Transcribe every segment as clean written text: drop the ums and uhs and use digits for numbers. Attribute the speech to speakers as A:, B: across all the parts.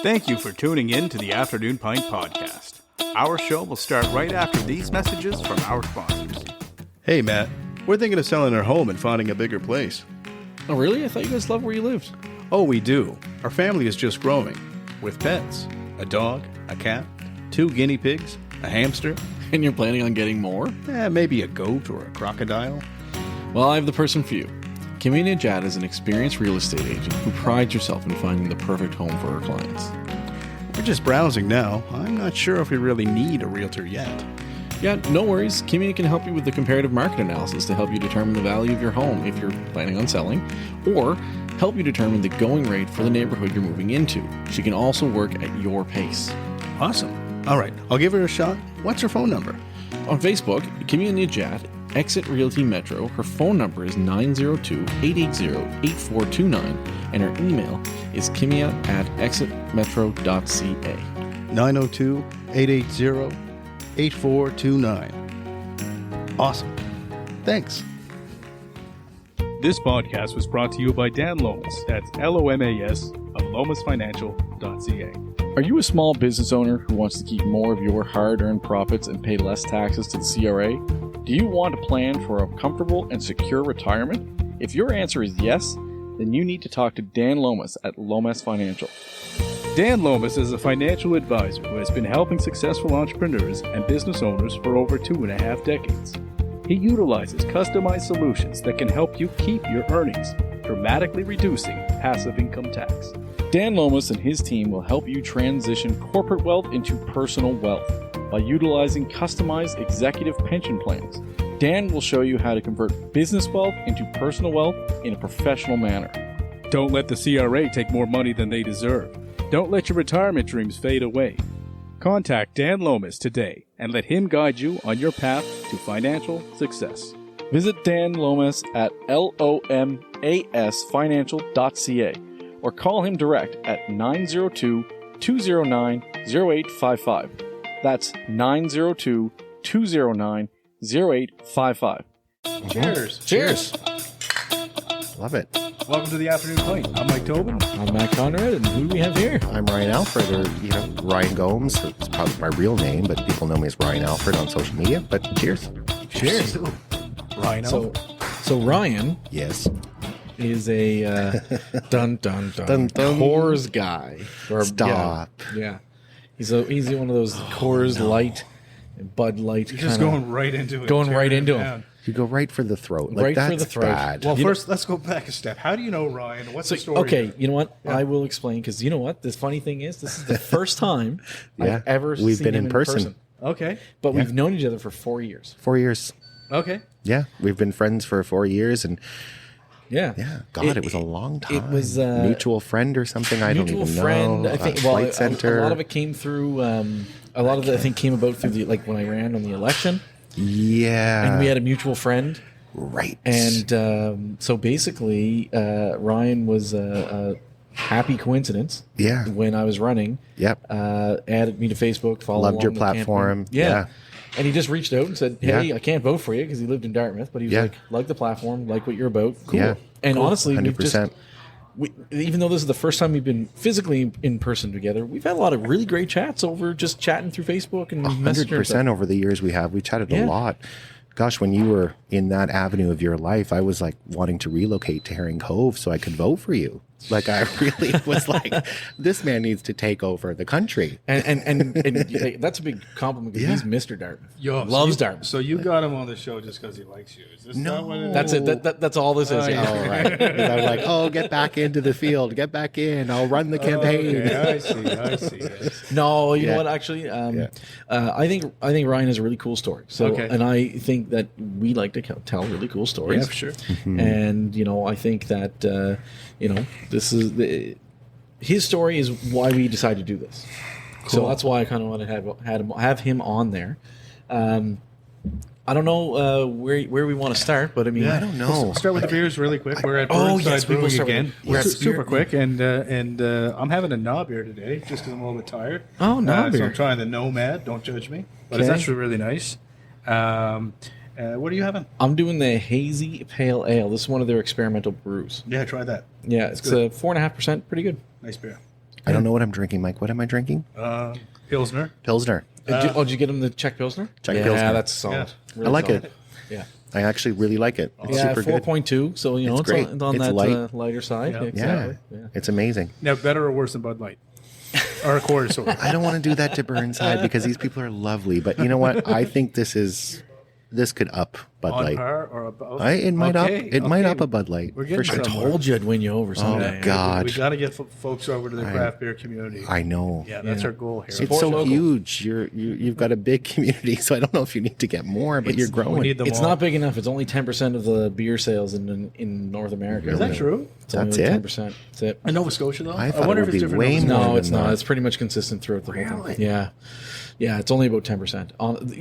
A: Thank you for tuning in to the Afternoon Pint Podcast. Our show will start right after these messages from our sponsors.
B: Hey, Matt. We're thinking of selling our home and finding a bigger place.
C: Oh, really? I thought you guys loved where you lived.
B: Oh, we do. Our family is just growing. With pets. A dog, a cat, 2 guinea pigs, a hamster.
C: And you're planning on getting more?
B: Maybe a goat or a crocodile.
C: Well, I have the person for you. Kimmy Najad is an experienced real estate agent who prides herself in finding the perfect home for her clients.
B: We're just browsing now. I'm not sure if we really need a realtor yet.
C: Yeah, no worries. Kimmy can help you with the comparative market analysis to help you determine the value of your home if you're planning on selling, or help you determine the going rate for the neighborhood you're moving into. She can also work at your pace.
B: Awesome. All right, I'll give her a shot. What's her phone number?
C: On Facebook, Kimmy Najad, Exit Realty Metro. Her phone number is 902-880-8429, and her email is kimia@exitmetro.ca.
B: 902-880-8429. Awesome. Thanks.
A: This podcast was brought to you by Dan Lomas. That's LOMAS of lomasfinancial.ca.
C: Are you a small business owner who wants to keep more of your hard-earned profits and pay less taxes to the CRA? Do you want to plan for a comfortable and secure retirement? If your answer is yes, then you need to talk to Dan Lomas at Lomas Financial.
A: Dan Lomas is a financial advisor who has been helping successful entrepreneurs and business owners for over 2.5 decades. He utilizes customized solutions that can help you keep your earnings, dramatically reducing passive income tax.
C: Dan Lomas and his team will help you transition corporate wealth into personal wealth by utilizing customized executive pension plans. Dan will show you how to convert business wealth into personal wealth in a professional manner.
A: Don't let the CRA take more money than they deserve. Don't let your retirement dreams fade away. Contact Dan Lomas today and let him guide you on your path to financial success.
C: Visit Dan Lomas at lomasfinancial.ca or call him direct at 902-209-0855. That's 902-209-0855.
A: Cheers.
C: Cheers.
D: Love it.
A: Welcome to the Afternoon Pint. I'm Mike Tobin.
C: I'm Matt Conrad, and who do we have here?
D: I'm Ryan Alfred, or Ryan Gomes. It's probably my real name, but people know me as Ryan Alfred on social media. But cheers.
C: Cheers.
A: Ryan.
C: So Ryan
D: Yes.
C: is a dun dun dun,
D: Dun, dun.
C: Coors guy. Or,
D: Stop.
C: Yeah. He's one of those Coors Light and Bud Light.
A: You're just going right into it.
C: Going right into
A: him.
C: him.
D: You go right for the throat.
C: Right
D: that's
C: for the throat.
D: Bad.
A: Well, first, let's go back a step. How do you know Ryan? What's the story?
C: Okay,
A: here?
C: you know what? Yeah. I will explain, because you know what? The funny thing is, this is the first time
D: Yeah.
C: I've ever
D: We've
C: seen
D: been
C: him
D: in person.
A: Okay.
C: But we've known each other for 4 years.
D: 4 years.
A: Okay.
D: Yeah. We've been friends for 4 years. And
C: Yeah.
D: God, it was a long time.
C: It was
D: mutual friend or something. I don't even
C: friend,
D: know.
C: I think.
D: Flight center.
C: A lot of it came through. A lot of it, I think, came about through when I ran on the election.
D: Yeah.
C: And we had a mutual friend.
D: Right.
C: And so basically, Ryan was a happy coincidence.
D: Yeah.
C: When I was running.
D: Yep.
C: Added me to Facebook. Followed
D: Loved your
C: along the
D: platform.
C: campaign. Yeah. And he just reached out and said, "Hey,
D: Yeah.
C: I can't vote for you," because he lived in Dartmouth, but he was like the platform, like what you're about. Cool.
D: Yeah.
C: And
D: Cool.
C: honestly,
D: 100%.
C: even though this is the first time we've been physically in person together, we've had a lot of really great chats over just chatting through Facebook and Messenger.
D: 100% over the years we chatted a lot. Gosh, when you were in that avenue of your life, I was like wanting to relocate to Herring Cove so I could vote for you. Like, I really was like, this man needs to take over the country.
C: And that's a big compliment, because he's Mr. Dartmouth. Loves Dartmouth.
A: So you got him on the show just because he likes you. Is this not what it is?
C: That's it. That's all this is. Yeah.
D: Oh, right. 'Cause I'm like, get back into the field. Get back in. I'll run the campaign.
A: Okay, I see.
C: No, you know what? Actually, I think Ryan has a really cool story. So, and I think that we like to tell really cool stories.
A: Yeah, for sure.
C: Mm-hmm. And I think that this is his story is why we decided to do this. Cool. So that's why I kind of wanted to have him on there. I don't know where we want to start, but I mean,
D: I don't know.
A: Let's start with the beers really quick. We're at Burnside Brewing again. We're super quick, and I'm having a knob beer today just because I'm a little bit tired.
C: Oh, knob beer.
A: So I'm trying the Nomad. Don't judge me, but it's actually really nice. What are you having?
C: I'm doing the Hazy Pale Ale. This is one of their experimental brews.
A: Yeah, try that.
C: Yeah, it's 4.5%. Pretty good.
A: Nice beer.
D: I don't know what I'm drinking, Mike. What am I drinking?
B: Pilsner.
D: Pilsner.
C: Did you get him the Czech Pilsner?
D: Czech
C: yeah,
D: Pilsner.
C: that's solid.
B: Yeah.
C: Really
D: I like
C: solid.
D: it.
C: Yeah.
D: I actually really like it. It's
C: Yeah,
D: super good.
C: 4.2. So, you know,
D: It's
C: it's,
D: great.
C: on
D: It's
C: that
D: light.
C: lighter side.
B: Yeah.
C: Yeah, exactly.
D: Yeah.
C: Yeah.
D: It's amazing.
B: Now, better or worse than Bud Light? Or a quarter sword?
D: I don't want to do that to Burnside because these people are lovely. But you know what? I think this could up Bud
B: On
D: Light.
B: par or above?
D: It might
B: Okay,
D: might
B: okay.
D: up a Bud Light
B: We're
D: for
B: getting
D: sure.
B: somewhere.
C: Told you I'd win you over someday.
D: God.
B: We got to get folks over to the craft beer community.
D: I know.
B: Yeah, that's
C: Yeah.
B: our goal here.
D: It's
C: Support
D: so
C: local.
D: huge. You've got a big community, so I don't know if you need to get more, but you're growing.
B: we need them
C: It's
B: all.
C: not big enough. It's only 10% of the beer sales in North America.
B: Is that true?
C: It's only
D: That's
C: like
D: it?
C: 10%. That's it.
B: In Nova Scotia, though?
D: I thought
B: wonder
D: it would
B: if it's
D: be
B: different
D: way
B: in Nova
D: more.
B: Scotia.
C: No,
D: than
C: it's not.
D: that.
C: It's pretty much consistent throughout the whole
B: Really?
C: thing. Yeah. Yeah, it's only about 10%.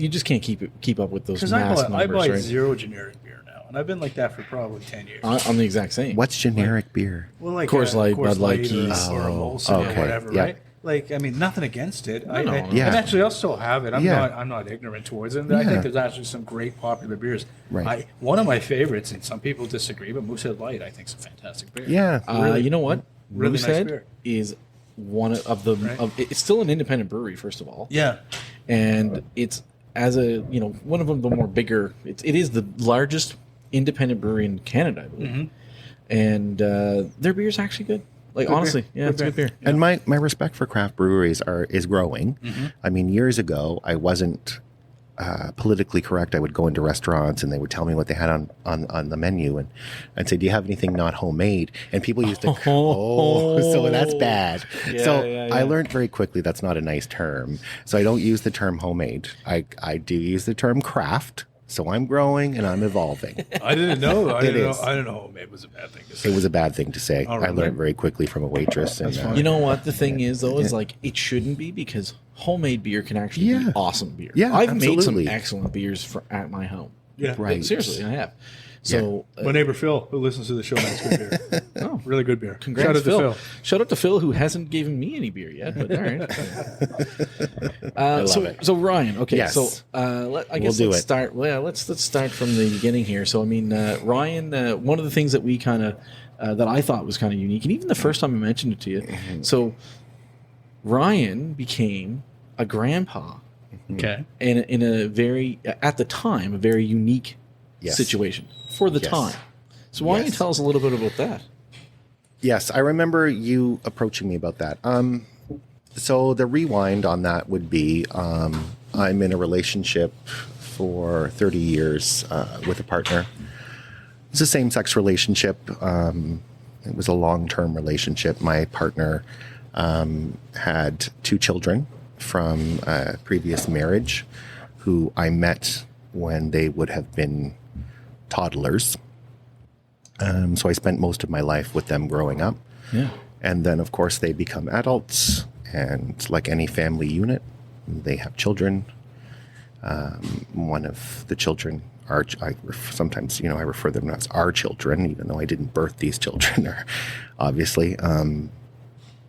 C: You just can't keep up with those
B: Because
C: mass
B: I
C: numbers,
B: buy
C: right?
B: zero generic beer now, and I've been like that for probably 10 years.
C: I'm the exact same.
D: What's generic beer?
B: Well, like
C: Coors Light, Bud Light,
B: or,
C: Keys.
B: or a Molson
D: okay,
B: or whatever,
D: yeah.
B: right? Like, I mean, nothing against it.
C: No.
D: Yeah.
B: And actually, I'll still have it. I'm
D: Yeah.
B: not ignorant towards it. I
D: Yeah.
B: think there's actually some great popular beers.
D: Right.
B: One of my favorites, and some people disagree, but Moosehead Light, I think, is a fantastic beer.
D: Yeah.
C: You know what?
B: really nice
C: Moosehead
B: beer.
C: is one of the.
B: Right.
C: It's still an independent brewery, first of all.
B: Yeah.
C: And it's one of them the more bigger. It is the largest independent brewery in Canada, I believe.
B: Mm-hmm.
C: And their beer is actually good. Like
B: Good
C: honestly,
B: beer.
C: yeah,
B: Good
C: it's a good
B: beer.
C: beer.
D: And my respect for craft breweries is growing.
B: Mm-hmm.
D: I mean, years ago, I wasn't politically correct. I would go into restaurants and they would tell me what they had on the menu, and I'd say, "Do you have anything not homemade?" And people used to, so that's bad. So
C: yeah.
D: I learned very quickly that's not a nice term. So I don't use the term homemade. I do use the term craft. So I'm growing and I'm evolving.
B: I didn't know. I
D: It
B: didn't
D: is.
B: know. I didn't know homemade was a bad thing to say.
D: It was a bad thing to say.
B: All
D: I
B: right.
D: learned very quickly from a waitress. And
B: fine.
C: You know what the thing is though is like it shouldn't be because homemade beer can actually
D: Yeah.
C: be awesome beer.
D: Yeah,
C: I've made some
D: absolutely.
C: excellent beers at my home.
B: Yeah.
D: Right.
C: Seriously, I have. So
B: My neighbor Phil, who listens to the show, makes good beer.
C: oh,
B: Really good beer.
C: congrats,
B: Shout out
C: Phil.
B: to Phil.
C: Shout out to Phil who hasn't given me any beer yet. But all right.
D: love it.
C: So Ryan, okay.
D: Yes.
C: So I guess
D: do
C: let's
D: it.
C: start. Well, let's start from the beginning here. So I mean, Ryan, one of the things that we kind of that I thought was kind of unique, and even the first time I mentioned it to you.
D: Mm-hmm.
C: So Ryan became a grandpa
B: Okay.
C: in a very at the time a very unique
D: Yes.
C: situation for the
D: Yes.
C: time. So why don't you
D: Yes.
C: tell us a little bit about that?
D: Yes, I remember you approaching me about that. So the rewind on that would be I'm in a relationship for 30 years with a partner. It's a same-sex relationship. It was a long-term relationship. My partner had 2 children from a previous marriage who I met when they would have been toddlers. So I spent most of my life with them growing up.
C: Yeah.
D: And then, of course, they become adults. And like any family unit, they have children. One of the children, sometimes, I refer them as our children, even though I didn't birth these children, or obviously,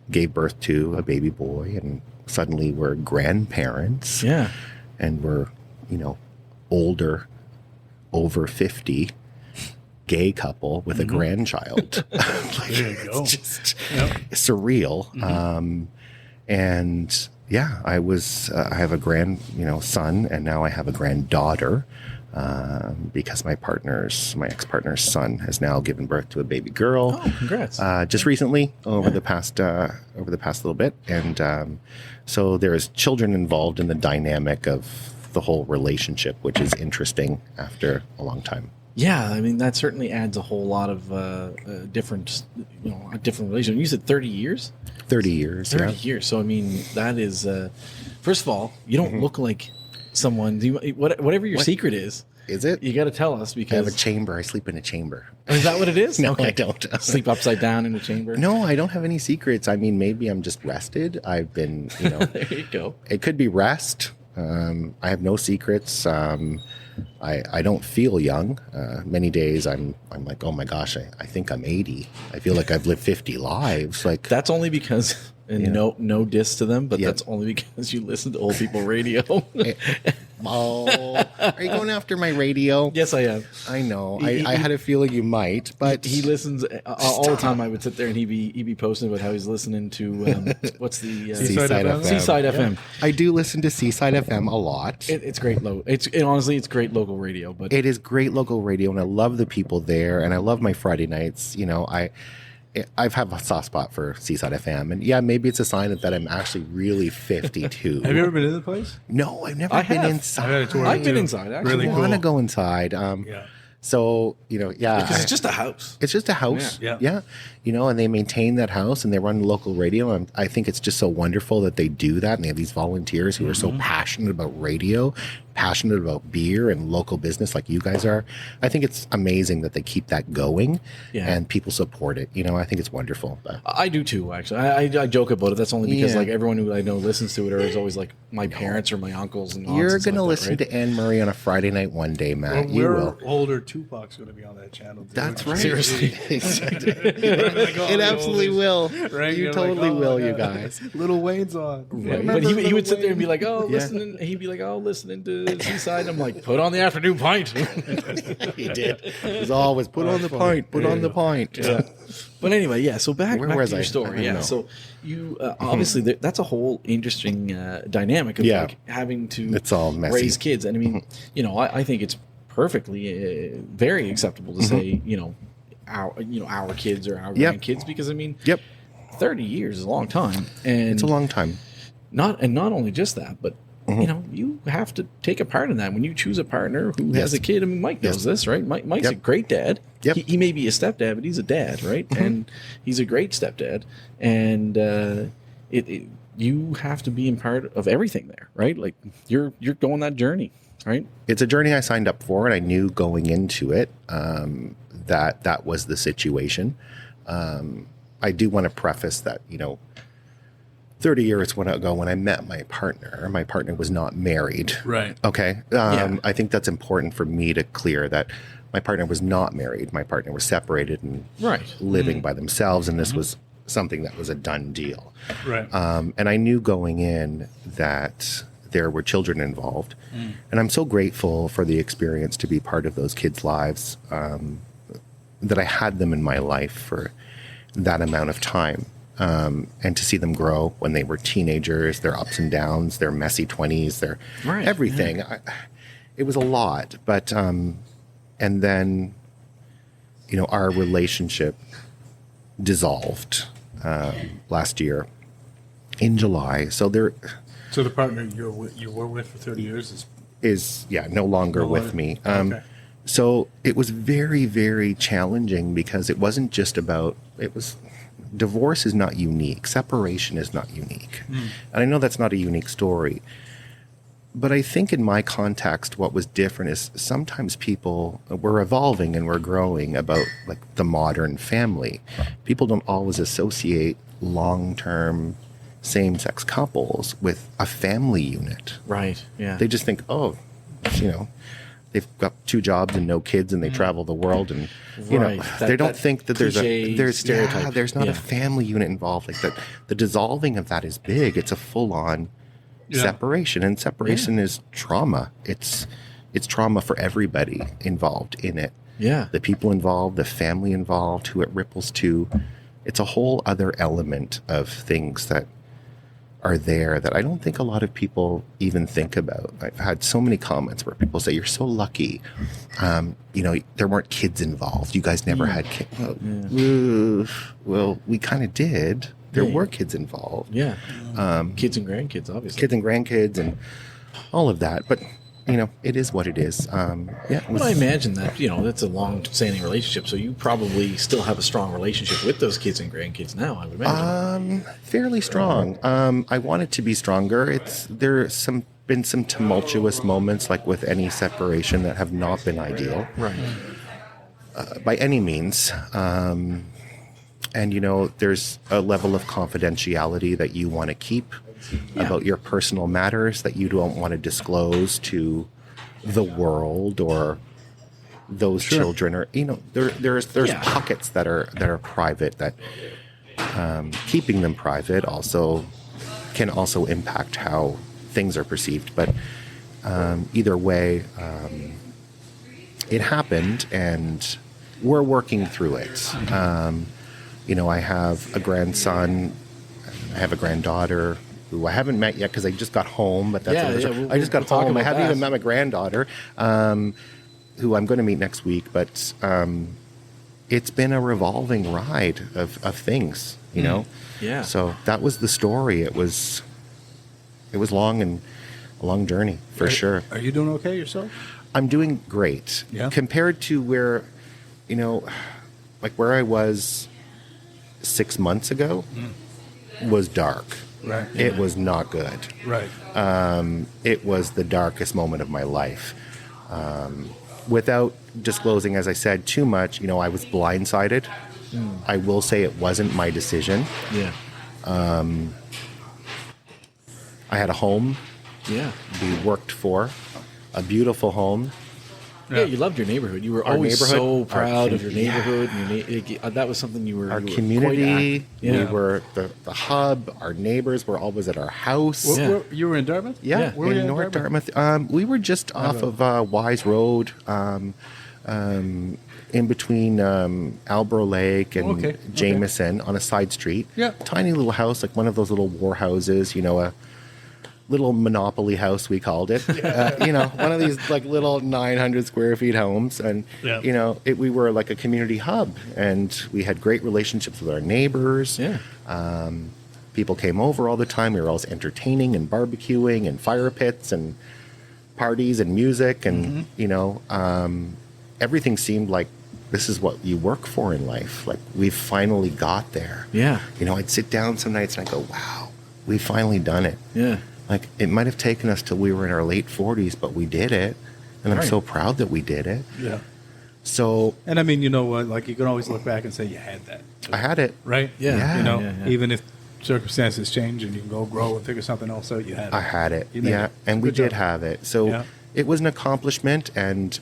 D: gave birth to a baby boy. And suddenly we're grandparents.
C: Yeah.
D: And we're, older, over 50, gay couple with a grandchild.
B: There you go.
D: It's just
B: Yep.
D: surreal. And yeah, I have a son, and now I have a granddaughter, because my ex-partner's son has now given birth to a baby girl.
C: Oh, congrats.
D: Just recently, over the past little bit. And so there's children involved in the dynamic of the whole relationship, which is interesting after a long time.
C: Yeah, I mean that certainly adds a whole lot of a different relation. You said 30 years.
D: 30 years.
C: 30
D: yeah.
C: years. So I mean that is first of all, you don't look like someone. Whatever your secret is,
D: Is it?
C: you got to tell us
D: I have a
C: because
D: chamber. I sleep in a chamber.
C: is that what it is?
D: No, I don't.
C: Sleep upside down in a chamber.
D: No, I don't have any secrets. I mean, maybe I'm just rested. I've been,
C: There you go.
D: it could be rest. I have no secrets. I don't feel young. Many days I'm like, oh my gosh, I think I'm 80. I feel like I've lived 50 lives. Like,
C: That's only because And no diss to them, but that's only because you listen to old people radio.
D: Oh, are you going after my radio?
C: Yes, I am.
D: I know. I had a feeling you might, but
C: he listens all the time. I would sit there and he'd be posting about how he's listening to what's the
D: Seaside FM.
C: Seaside FM.
D: Yeah. I do listen to Seaside FM a lot.
C: It's great. Honestly, it's great local radio. But
D: it is great local radio, and I love the people there, and I love my Friday nights. You know, I've have a soft spot for Seaside FM, and yeah, maybe it's a sign that I'm actually really 52.
B: Have you ever been in the place?
D: No, I've never been inside.
C: I've been inside. Actually,
D: really cool. I want to go inside. So, you know,
C: because it's just a house.
D: It's just a house. Yeah. You know, and they maintain that house and they run local radio. And I think it's just so wonderful that they do that. And they have these volunteers who are so passionate about radio, passionate about beer and local business like you guys are. I think it's amazing that they keep that going and people support it. You know, I think it's wonderful. But.
C: I do too, actually. I joke about it. That's only because like everyone who I know listens to it or is always like my parents or my uncles and aunts.
D: You're going to listen to Anne Murray on a Friday night one day, Matt.
B: Well,
D: you will.
B: Older Tupac's going to be on that channel. Too.
D: That's right.
C: Seriously.
D: It absolutely will. Right? You totally will, you guys.
B: Little Wayne's on.
C: Right. But he would sit there and be like, listening. He'd be like, listening to Seaside. I'm like, put on the afternoon pint.
D: He did. It was always put on the pint. Put on the pint.
C: Yeah. But anyway, so back to your
D: I
C: story. So you obviously that's a whole interesting dynamic of like having to
D: it's all messy.
C: Raise kids. And I mean, you know, I think it's perfectly very acceptable to say, our kids or our grandkids, because I mean, 30 years is a long time, and
D: it's a long time.
C: Not only just that, but you know, you have to take a part in that when you choose a partner who has a kid. I mean, Mike knows this, right? Mike's a great dad. He may be a stepdad, but he's a dad, right? And he's a great stepdad, and you have to be in part of everything there, right? Like you're going that journey. Right.
D: It's a journey I signed up for, and I knew going into it that was the situation. I do want to preface that, 30 years ago when I met my partner was not married.
B: Right.
D: Okay. I think that's important for me to clear that my partner was not married. My partner was separated and living by themselves, and this was something that was a done deal.
B: Right.
D: And I knew going in that there were children involved. And I'm so grateful for the experience to be part of those kids' lives, that I had them in my life for that amount of time. And to see them grow when they were teenagers, their ups and downs, their messy 20s, their everything. Yeah. It was a lot. But, and then, our relationship dissolved last year in July. So
B: the partner you were with for 30 years
D: is no longer with me.
B: Okay.
D: So it was very, very challenging because it wasn't just about, divorce is not unique. Separation is not unique. And I know that's not a unique story. But I think in my context, what was different is sometimes people were evolving and we're growing about like the modern family. People don't always associate long-term same-sex couples with a family unit.
C: Right. Yeah.
D: They just think, they've got 2 jobs and no kids and they travel the world, and they don't think that there's not a family unit involved. Like that, the dissolving of that is big. It's a full-on separation, and separation is trauma. It's trauma for everybody involved in it.
C: Yeah.
D: The people involved, the family involved, who it ripples to. It's a whole other element of things that are there that I don't think a lot of people even think about. I've had so many comments where people say, "You're so lucky. There weren't kids involved. You guys never had kids." Well, we kind of did. There were kids involved.
C: Yeah. Kids and grandkids, obviously.
D: Kids and grandkids and all of that. But, it is what it is.
C: Well, I imagine that, that's a long-standing relationship, so you probably still have a strong relationship with those kids and grandkids now, I would imagine.
D: Fairly strong. I want it to be stronger. There's been some tumultuous moments, like with any separation, that have not been ideal.
C: Right.
D: By any means. And, there's a level of confidentiality that you want to keep about your personal matters that you don't want to disclose to the world or those children, or there's pockets that are private that keeping them private can also impact how things are perceived. But either way, it happened, and we're working through it. I have a grandson, I have a granddaughter who I haven't met yet because I just got home. But that's I just got home. I haven't even met my granddaughter, who I'm going to meet next week. But it's been a revolving ride of things, you know.
C: Yeah.
D: So that was the story. It was long and a long journey for sure.
B: Are you doing okay yourself?
D: I'm doing great.
B: Yeah.
D: Compared to where, like where I was 6 months ago was dark.
B: Right.
D: It was not good.
B: Right.
D: It was the darkest moment of my life. Without disclosing, as I said, too much, I was blindsided. I will say it wasn't my decision.
C: Yeah.
D: I had a home
C: Yeah.
D: we worked for, a beautiful home.
C: Yeah, you loved your neighborhood. You were
D: Our
C: always
D: neighborhood,
C: so proud of your
D: yeah.
C: neighborhood. And that was something you were.
D: Our
C: you were
D: community,
C: quite yeah.
D: we were the hub. Our neighbors were always at our house.
C: Yeah.
B: You were in Dartmouth?
D: Yeah,
C: Yeah.
B: Where were you
D: in
B: in
D: North Dartmouth. We were just off of Wise Road, in between Albro Lake and
B: Okay.
D: Jameson on a side street.
B: Yeah.
D: Tiny little house, like one of those little war houses, a little monopoly house, we called it. One of these like little 900 square feet homes. And,
B: Yeah.
D: we were like a community hub, and we had great relationships with our neighbors.
C: Yeah.
D: People came over all the time. We were always entertaining and barbecuing and fire pits and parties and music. And, everything seemed like this is what you work for in life. Like we finally got there.
C: Yeah.
D: I'd sit down some nights and I go, wow, we finally done it.
C: Yeah.
D: Like it might have taken us till we were in our late 40s, but we did it. And I'm
C: Right.
D: so proud that we did it.
B: Yeah.
D: So
B: And I mean, you know what? Like you can always look back and say you had that.
D: I had it.
B: Right?
C: Yeah.
D: Yeah.
C: Yeah.
B: Even if circumstances change and you can go grow and figure something else out, you had it.
D: I had it.
B: You made
D: Yeah.
B: it.
D: And we
B: Good
D: did
B: job.
D: have it. So
B: Yeah.
D: it was an accomplishment. And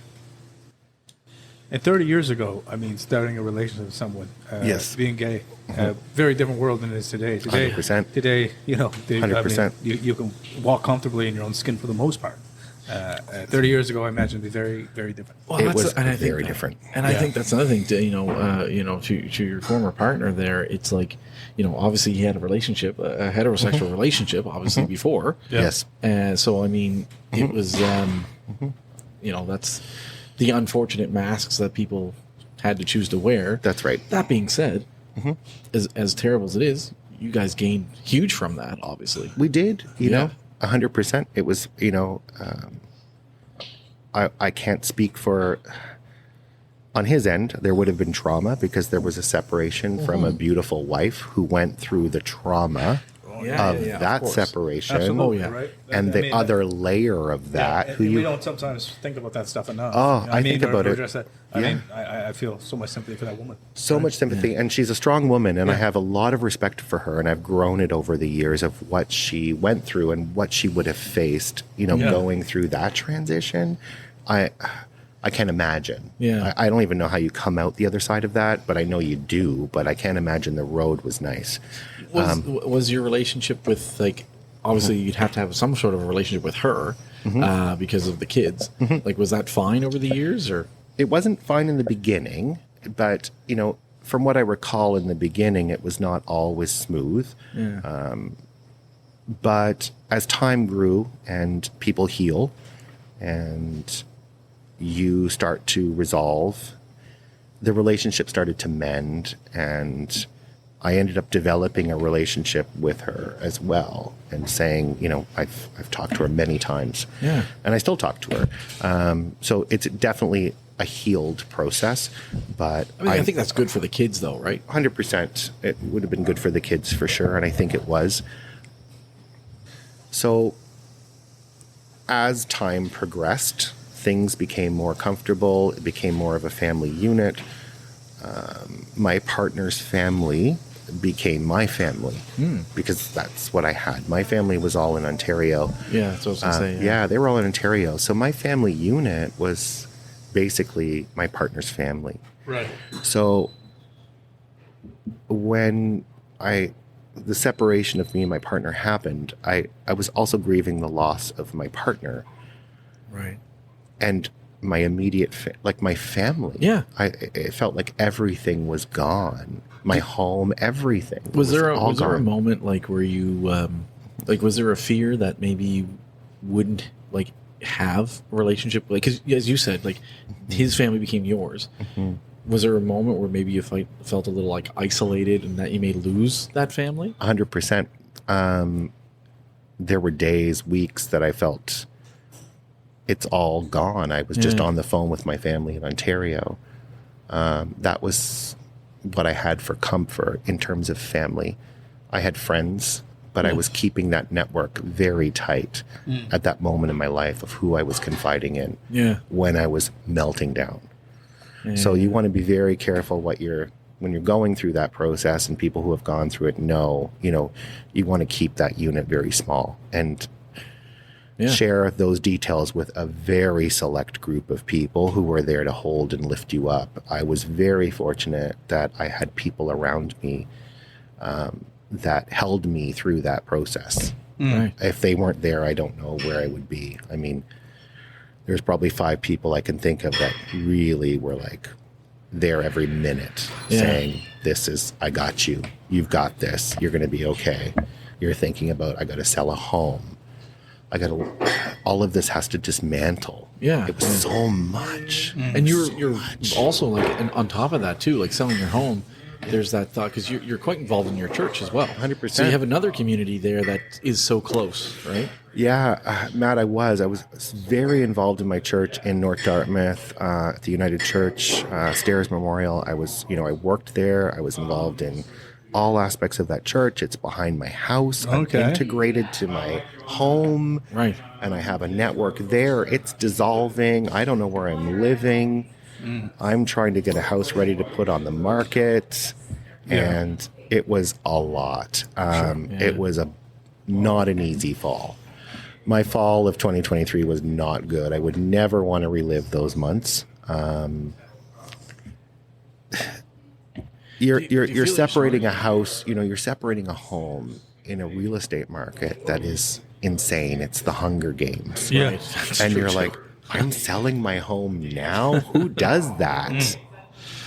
B: And 30 years ago, I mean, starting a relationship with someone,
D: Yes.
B: being gay, very different world than it is today.
D: 100%.
B: Today,
D: 100%.
B: You can walk comfortably in your own skin for the most part. 30 years ago, I imagine it'd be very, very different.
C: Well,
D: it
C: that's-
D: was
C: and I think
D: very
C: that-
D: different.
C: And I
B: Yeah.
C: think that's another thing to your former partner there. It's like, obviously he had a relationship, a heterosexual relationship, obviously before.
B: Yeah.
D: Yes.
C: And so, I mean, it was, that's the unfortunate masks that people had to choose to wear.
D: That's right.
C: That being said, as terrible as it is, you guys gained huge from that, obviously.
D: We did,
C: Yeah.
D: 100%. It was, I can't speak for, on his end, there would have been trauma because there was a separation from a beautiful wife who went through the trauma of that
C: course.
D: separation.
B: Absolutely,
C: yeah.
B: right?
D: And
B: I
D: the
B: mean,
D: other layer of that,
B: and
D: who
B: we
D: you,
B: don't sometimes think about that stuff enough.
D: Oh, I think
B: or
D: about it.
B: address that. I
D: Yeah.
B: mean, I feel so much sympathy for that woman.
D: so much sympathy, and she's a strong woman, and I
B: Yeah.
D: have a lot of respect for her, and I've grown it over the years of what she went through and what she would have faced, going through that transition. I can't imagine.
C: Yeah.
D: I don't even know how you come out the other side of that, but I know you do. But I can't imagine the road was nice.
C: Was your relationship with, like, obviously you'd have to have some sort of a relationship with her because of the kids. Like, was that fine over the years, or?
D: It wasn't fine in the beginning, but from what I recall in the beginning, it was not always smooth.
C: Yeah.
D: But as time grew and people heal and you start to resolve, the relationship started to mend, and I ended up developing a relationship with her as well, and saying, I've talked to her many times,
C: Yeah.
D: and I still talk to her. So it's definitely a healed process, but
C: I think that's good for the kids, though, right?
D: 100%. It would have been good for the kids for sure, and I think it was. So as time progressed, things became more comfortable. It became more of a family unit. My partner's family became my family because that's what I had. My family was all in Ontario.
C: Yeah, that's what I was going to say.
D: Yeah, they were all in Ontario. So my family unit was basically my partner's family.
B: Right.
D: So when the separation of me and my partner happened, I was also grieving the loss of my partner.
C: Right.
D: And my immediate, my family.
C: Yeah.
D: It felt like everything was gone. My home, everything.
C: Was there a
D: gone.
C: moment like where you, was there a fear that maybe you wouldn't have a relationship? Because as you said, his family became yours.
D: Mm-hmm.
C: Was there a moment where maybe you felt a little isolated and that you may lose that family?
D: 100%. There were days, weeks that I felt it's all gone. I was just on the phone with my family in Ontario. That was what I had for comfort in terms of family. I had friends, but I was keeping that network very tight at that moment in my life of who I was confiding in when I was melting down. So you want to be very careful when you're going through that process, and people who have gone through it know, you want to keep that unit very small and share those details with a very select group of people who were there to hold and lift you up. I was very fortunate that I had people around me that held me through that process.
C: Right.
D: If they weren't there, I don't know where I would be. I mean, there's probably 5 people I can think of that really were there every minute saying, I got you. You've got this. You're going to be okay. You're thinking about, I got to sell a home. All of this has to dismantle.
C: Yeah.
D: It was so much.
C: And you're also and on top of that too, selling your home, there's that thought, because you're quite involved in your church as well.
D: 100%.
C: So you have another community there that is so close, right?
D: Yeah, Matt, I was very involved in my church in North Dartmouth, at the United Church, Stairs Memorial. I worked there. I was involved in all aspects of that church. It's behind my house.
E: Okay.
D: I'm integrated to my home.
C: Right.
D: And I have a network there. It's dissolving. I don't know where I'm living. I'm trying to get a house ready to put on the market. And it was a lot. It was not an easy fall. My fall of 2023 was not good. I would never want to relive those months. You're separating a house, you're separating a home in a real estate market that is insane. It's the Hunger Games.
E: Yeah.
C: Right.
D: And you're like, I'm selling my home now? Who does that?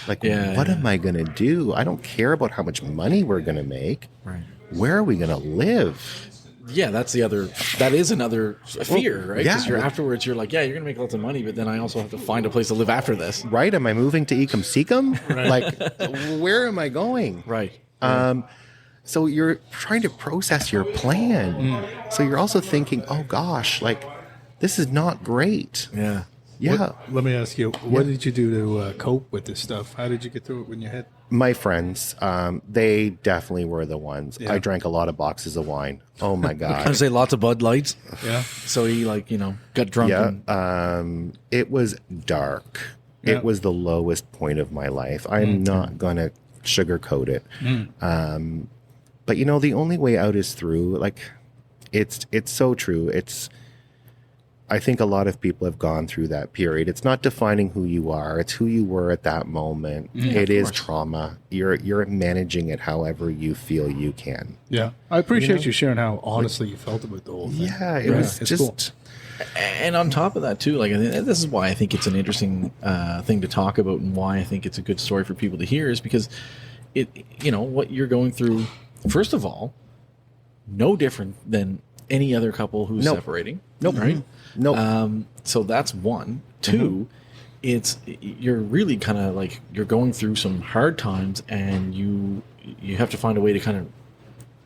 D: What am I going to do? I don't care about how much money we're going to make.
C: Right.
D: Where are we going to live?
C: Yeah, that is another fear, right? Because afterwards, you're like, you're going to make lots of money, but then I also have to find a place to live after this.
D: Right? Am I moving to Ecom Secom? Right. Where am I going?
C: Right.
D: So you're trying to process your plan. So you're also thinking, oh gosh, this is not great.
C: Yeah.
D: Yeah.
E: Let me ask you, what did you do to cope with this stuff? How did you get through it when you had...
D: My friends, they definitely were the ones.
E: Yeah.
D: I drank a lot of boxes of wine. Oh my
C: I
D: God.
C: would say lots of Bud Lights.
E: Yeah.
C: So he got drunk.
D: Yeah. It was dark.
E: Yeah.
D: It was the lowest point of my life. I'm not going to sugarcoat it. But the only way out is through. It's so true. I think a lot of people have gone through that period. It's not defining who you are. It's who you were at that moment. It is trauma. You're managing it however you feel you can.
E: Yeah. I appreciate you sharing how honestly you felt about the whole thing.
D: Yeah, it was
E: it's
D: just...
E: cool.
C: And on top of that too, this is why I think it's an interesting thing to talk about, and why I think it's a good story for people to hear, is because what you're going through, first of all, no different than any other couple who's separating.
D: Nope.
C: Right?
D: Nope.
C: So that's one. Two, you're really kind of you're going through some hard times, and you have to find a way to kind of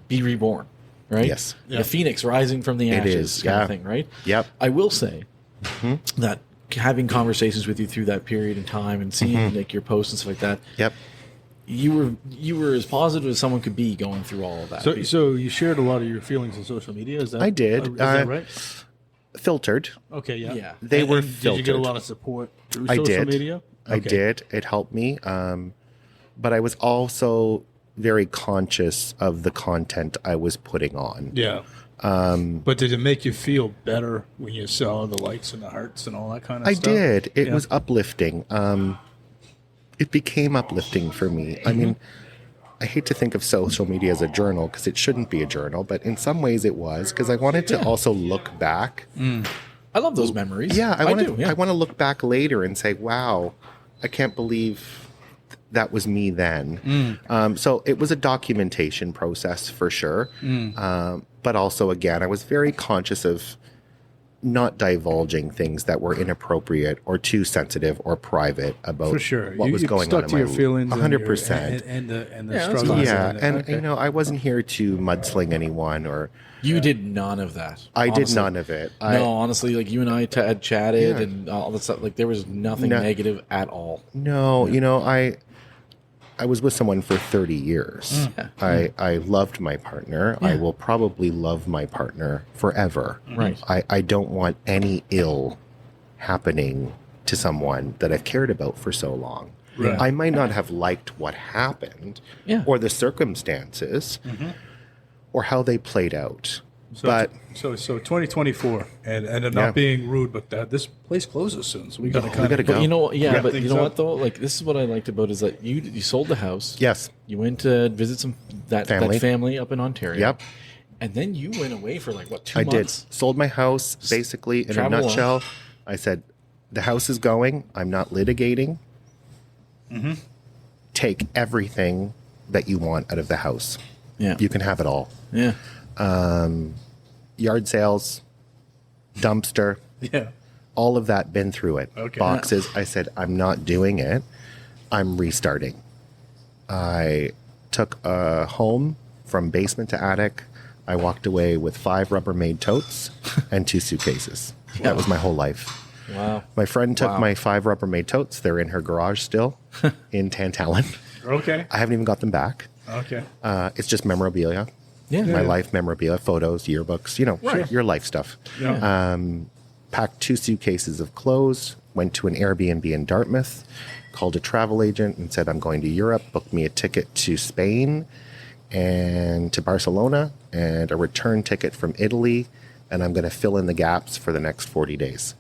C: be reborn, right?
D: Yes.
C: The phoenix rising from the ashes,
D: is,
C: kind of thing, right?
D: Yep.
C: I will say that having conversations with you through that period in time and seeing your posts and stuff like that.
D: Yep.
C: You were as positive as someone could be going through all of that.
E: So you shared a lot of your feelings on social media. Is that
D: I did.
E: Is that right?
D: Filtered.
E: Okay. Yeah.
C: Yeah.
D: They were
E: Did you get a
D: filtered.
E: lot of support through
D: I
E: social
D: did.
E: media?
D: I
E: Okay.
D: did. It helped me. But I was also very conscious of the content I was putting on.
E: Yeah. But did it make you feel better when you saw the likes and the hearts and all that kind of
D: I
E: stuff?
D: did. It
E: Yeah.
D: was uplifting. It became uplifting for me. I mean, I hate to think of social media as a journal because it shouldn't be a journal, but in some ways it was because I wanted to also look back.
C: I love those memories.
D: Yeah, I want
C: do.
D: to look back later and say, wow, I can't believe that was me then. So it was a documentation process for sure. But also, again, I was very conscious of not divulging things that were inappropriate or too sensitive or private about
E: For sure.
D: what was going
E: stuck
D: on
E: to
D: in
E: your
D: my
E: feelings
D: 100%.
E: and the
C: that's
E: struggles.
C: fine.
D: Yeah, and
E: Okay.
D: you know, I wasn't here to mudsling anyone or
C: You did none of that.
D: I did
C: honestly.
D: none of it.
C: No, honestly, like you and I had chatted
D: Yeah.
C: and all that stuff. Like there was nothing
D: No.
C: negative at all.
D: No, you know, I was with someone for 30 years. I loved my partner. I will probably love my partner forever.
C: Right.
D: I don't want any ill happening to someone that I've cared about for so long.
E: Right.
D: I might not have liked what happened or the circumstances or how they played out. But
E: So 2024, and I'm
D: Yeah.
E: not being rude, but this place closes soon, so we got to
D: gotta go.
C: But you know,
E: wrap
C: but you
E: things
C: know
E: up.
C: what though? Like this is what I liked about is that you sold the house.
D: yes,
C: You went to visit that family up in Ontario.
D: Yep.
C: And then you went away for like what 2
D: I
C: months?
D: did. Sold my house basically in a
C: Travel
D: nutshell. I said, the house is going. I'm not litigating. Take everything that you want out of the house.
C: Yeah.
D: You can have it all.
C: Yeah.
D: Yard sales, dumpster,
E: Yeah.
D: all of that, been through it.
E: Okay.
D: Boxes. I said, I'm not doing it. I'm restarting. I took a home from basement to attic. I walked away with 5 Rubbermaid totes and 2 suitcases. That was my whole life.
C: Wow.
D: My friend took
C: Wow.
D: my 5 Rubbermaid totes. They're in her garage still in Tantallon.
E: Okay.
D: I haven't even got them back.
E: Okay.
D: It's just memorabilia.
C: Yeah.
D: My life memorabilia, photos, yearbooks, you know, your life stuff.
E: Yeah.
D: Packed 2 suitcases of clothes, went to an Airbnb in Dartmouth, called a travel agent and said, I'm going to Europe, booked me a ticket to Spain and to Barcelona and a return ticket from Italy. And I'm going to fill in the gaps for the next 40 days.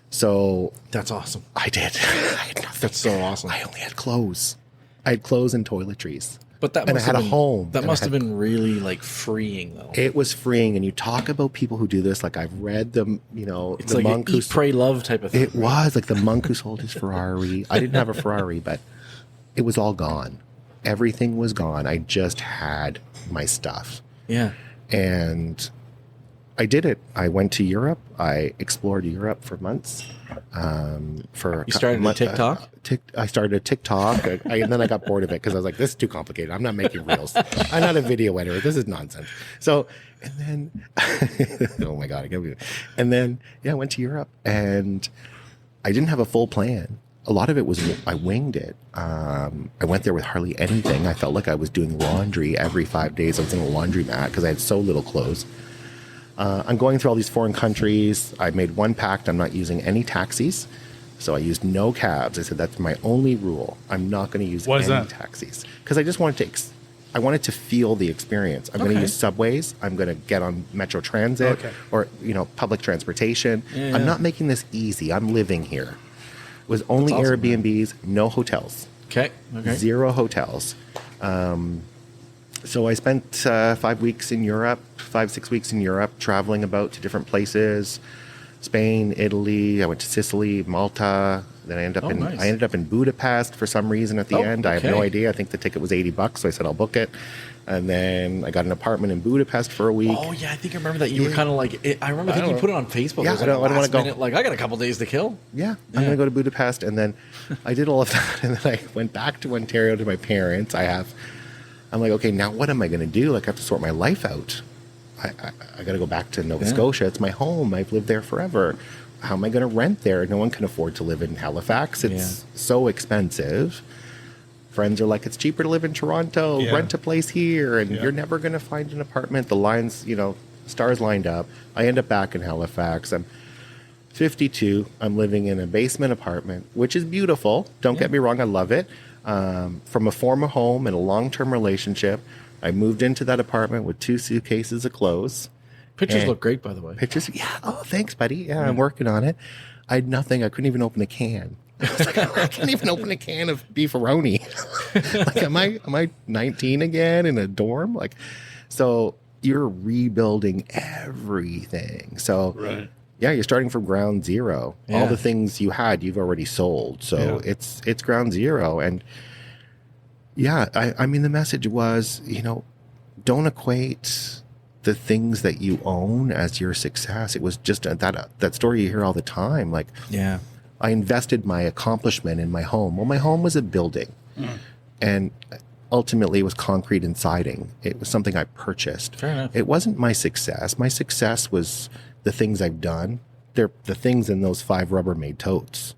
D: So
C: That's awesome.
D: I did. I had nothing.
C: That's so awesome.
D: I only had clothes. I had clothes and toiletries.
C: But that
D: and I
C: must
D: had
C: have
D: a
C: been,
D: home.
C: That
D: and I
C: must
D: had-
C: have been really like freeing though.
D: It was freeing, and you talk about people who do this. Like I've read them, you know,
C: It's
D: the
C: like
D: monk
C: an
D: who
C: eat, pray, love type of thing.
D: it was like the monk who sold his Ferrari. I didn't have a Ferrari, but it was all gone. Everything was gone. I just had my stuff,
C: Yeah.
D: and I did it. I went to Europe. I explored Europe for months.
C: You started a TikTok?
D: I started a TikTok, and then I got bored of it because I was like, "This is too complicated. I'm not making reels. I'm not a video editor. This is nonsense." So, and then, oh my god, I can't believe it. And then, I went to Europe, and I didn't have a full plan. A lot of it was I winged it. I went there with hardly anything. I felt like I was doing laundry every 5 days. I was in a laundromat because I had so little clothes. I'm going through all these foreign countries. I made one pact. I'm not using any taxis. So I used no cabs. I said, that's my only rule. I'm not going to use
E: Why is
D: any
E: that?
D: taxis. Because I just wanted to, I wanted to feel the experience. I'm going to use subways. I'm going to get on Metro Transit or, you know, public transportation. I'm not making this easy. I'm living here. It was only
C: awesome,
D: Airbnbs, no hotels.
C: Okay.
D: 0 hotels. So I spent 5 weeks in Europe, 5-6 weeks in Europe, traveling about to different places, Spain, Italy. I went to Sicily, Malta. Then I ended up in Budapest for some reason at the end. I have no idea. I think the ticket was $80, so I said I'll book it. And then I got an apartment in Budapest for a week.
C: Oh yeah, I think I remember that. You were kind of like, I remember. I think you put it on Facebook.
D: Yeah,
C: It was
D: I don't
C: like
D: wanna
C: last
D: go.
C: minute, like I got a couple days to kill.
D: Yeah, I'm going to go to Budapest. And then I did all of that. And then I went back to Ontario to my parents. I'm like, okay, now what am I going to do? Like, I have to sort my life out. I got to go back to Nova Scotia. It's my home. I've lived there forever. How am I going to rent there? No one can afford to live in Halifax. It's so expensive. Friends are like, it's cheaper to live in Toronto.
E: Yeah.
D: Rent a place here. And you're never going to find an apartment. The lines, you know, stars lined up. I end up back in Halifax. I'm 52. I'm living in a basement apartment, which is beautiful. Don't get me wrong. I love it. From a former home and a long-term relationship, I moved into that apartment with 2 suitcases of clothes.
C: Pictures
D: And
C: look great, by the way.
D: Pictures, yeah. Oh, thanks, buddy. Yeah, I'm working on it. I had nothing. I couldn't even open a can. I was like, I can't even open a can of beefaroni. Like, am I 19 again in a dorm? Like, so you're rebuilding everything. So
E: Right.
D: yeah, you're starting from ground zero.
C: Yeah.
D: All the things you had, you've already sold. So
E: Yeah.
D: it's ground zero. And yeah, I mean, the message was, don't equate the things that you own as your success. It was just that story you hear all the time. Like,
C: Yeah.
D: I invested my accomplishment in my home. Well, my home was a building, and ultimately it was concrete and siding. It was something I purchased.
C: Fair enough.
D: It wasn't my success. My success was the things I've done. They're the things in those 5 Rubbermaid totes,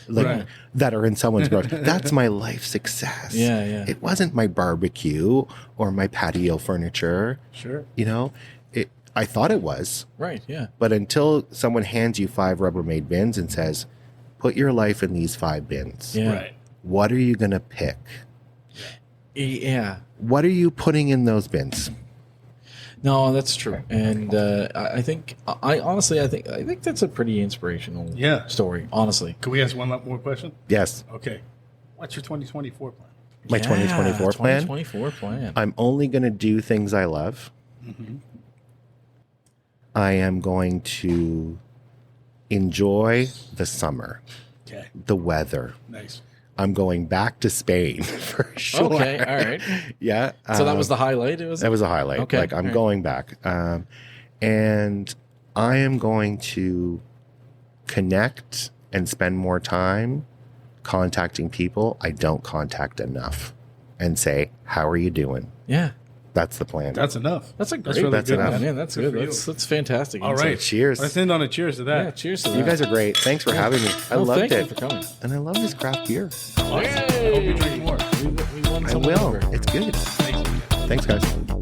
D: like
E: Right.
D: that are in someone's garage. That's my life success.
C: Yeah, yeah.
D: It wasn't my barbecue or my patio furniture.
E: Sure.
D: I thought it was.
C: Right. Yeah.
D: But until someone hands you 5 Rubbermaid bins and says, put your life in these 5 bins,
C: Yeah.
E: Right.
D: what are you going to pick?
C: Yeah.
D: What are you putting in those bins?
C: No, that's true. And I think that's a pretty inspirational
E: Yeah.
C: story, honestly.
E: Can we ask one more question?
D: Yes.
E: Okay. What's your 2024 plan?
D: My 2024 plan?
C: 2024 plan.
D: I'm only going to do things I love. I am going to enjoy the summer,
E: Okay.
D: the weather.
E: Nice.
D: I'm going back to Spain for sure.
C: Okay, all right.
D: Yeah.
C: So that was the highlight.
D: That was a highlight.
C: Okay,
D: Like, I'm
C: all right.
D: going back. And I am going to connect and spend more time contacting people I don't contact enough and say, how are you doing?
C: Yeah.
D: That's the plan.
E: That's enough.
C: That's a great.
E: really
D: That's
E: good,
D: enough.
C: Man, that's
E: Good
C: good.
E: for
C: That's fantastic.
E: All
C: insight.
E: right.
D: Cheers.
E: Let's end on a cheers to that.
C: Yeah. Cheers to that.
D: You guys are great. Thanks for having me. I
C: Oh,
D: loved
C: thank
D: it.
C: you for coming.
D: And I love this craft beer.
E: Awesome. I hope you drink more.
C: We won
D: I
C: some
D: will.
C: over.
D: It's good.
E: Thanks.
D: Thanks, guys.